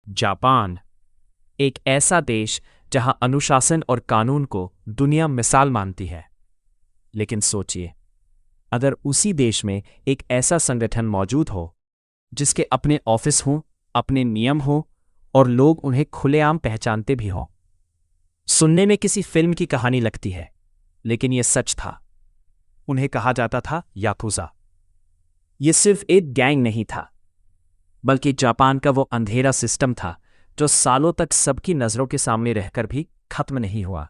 Japan एक ऐसा देश जहां अनुशासन और कानून को दुनिया मिसाल मानती है। लेकिन सोचिए, अगर उसी देश में एक ऐसा संगठन मौजूद हो जिसके अपने ऑफिस हों, अपने नियम हों और लोग उन्हें खुलेआम पहचानते भी हों। सुनने में किसी फिल्म की कहानी लगती है, लेकिन यह सच था। उन्हें कहा जाता था याकुजा। यह सिर्फ एक गैंग नहीं था, बल्कि जापान का वो अंधेरा सिस्टम था जो सालों तक सबकी नजरों के सामने रहकर भी खत्म नहीं हुआ।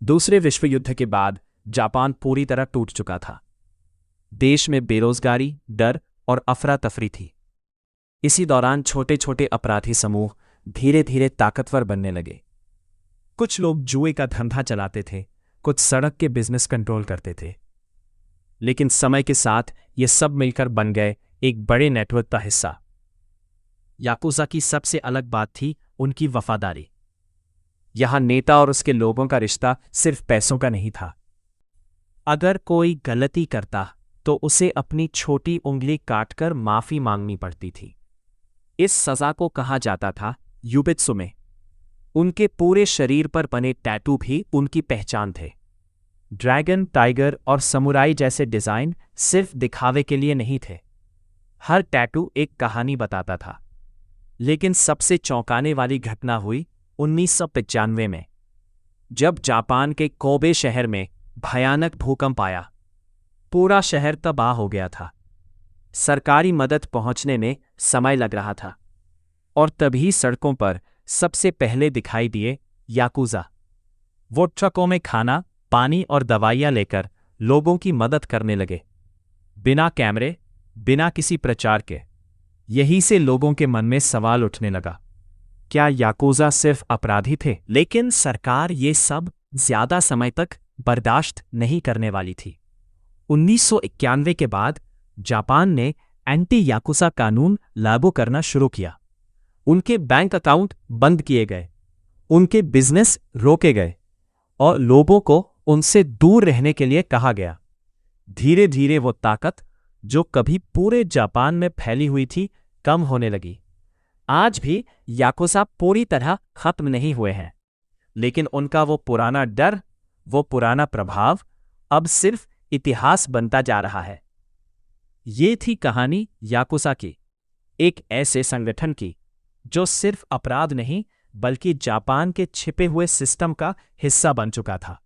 दूसरे विश्व युद्ध के बाद जापान पूरी तरह टूट चुका था। देश में बेरोजगारी, डर और अफरा तफरी थी। इसी दौरान छोटे छोटे अपराधी समूह धीरे धीरे ताकतवर बनने लगे। कुछ लोग जुए का धंधा चलाते थे, कुछ सड़क के बिजनेस कंट्रोल करते थे। लेकिन समय के साथ ये सब मिलकर बन गए एक बड़े नेटवर्क का हिस्सा। याकुजा की सबसे अलग बात थी उनकी वफादारी। यहां नेता और उसके लोगों का रिश्ता सिर्फ पैसों का नहीं था। अगर कोई गलती करता तो उसे अपनी छोटी उंगली काटकर माफी मांगनी पड़ती थी। इस सजा को कहा जाता था युबित्सुमे। उनके पूरे शरीर पर बने टैटू भी उनकी पहचान थे। ड्रैगन, टाइगर और समुराई जैसे डिजाइन सिर्फ दिखावे के लिए नहीं थे। हर टैटू एक कहानी बताता था। लेकिन सबसे चौंकाने वाली घटना हुई 1995 में, जब जापान के कोबे शहर में भयानक भूकंप आया। पूरा शहर तबाह हो गया था। सरकारी मदद पहुंचने में समय लग रहा था, और तभी सड़कों पर सबसे पहले दिखाई दिए याकुजा। वो ट्रकों में खाना, पानी और दवाइयां लेकर लोगों की मदद करने लगे, बिना कैमरे, बिना किसी प्रचार के। यहीं से लोगों के मन में सवाल उठने लगा, क्या याकुजा सिर्फ अपराधी थे? लेकिन सरकार ये सब ज्यादा समय तक बर्दाश्त नहीं करने वाली थी। 1991 के बाद जापान ने एंटी याकुजा कानून लागू करना शुरू किया। उनके बैंक अकाउंट बंद किए गए, उनके बिजनेस रोके गए और लोगों को उनसे दूर रहने के लिए कहा गया। धीरे धीरे वो ताकत जो कभी पूरे जापान में फैली हुई थी, कम होने लगी। आज भी याकुजा पूरी तरह खत्म नहीं हुए हैं, लेकिन उनका वो पुराना डर, वो पुराना प्रभाव अब सिर्फ इतिहास बनता जा रहा है। ये थी कहानी याकुजा की, एक ऐसे संगठन की जो सिर्फ अपराध नहीं, बल्कि जापान के छिपे हुए सिस्टम का हिस्सा बन चुका था।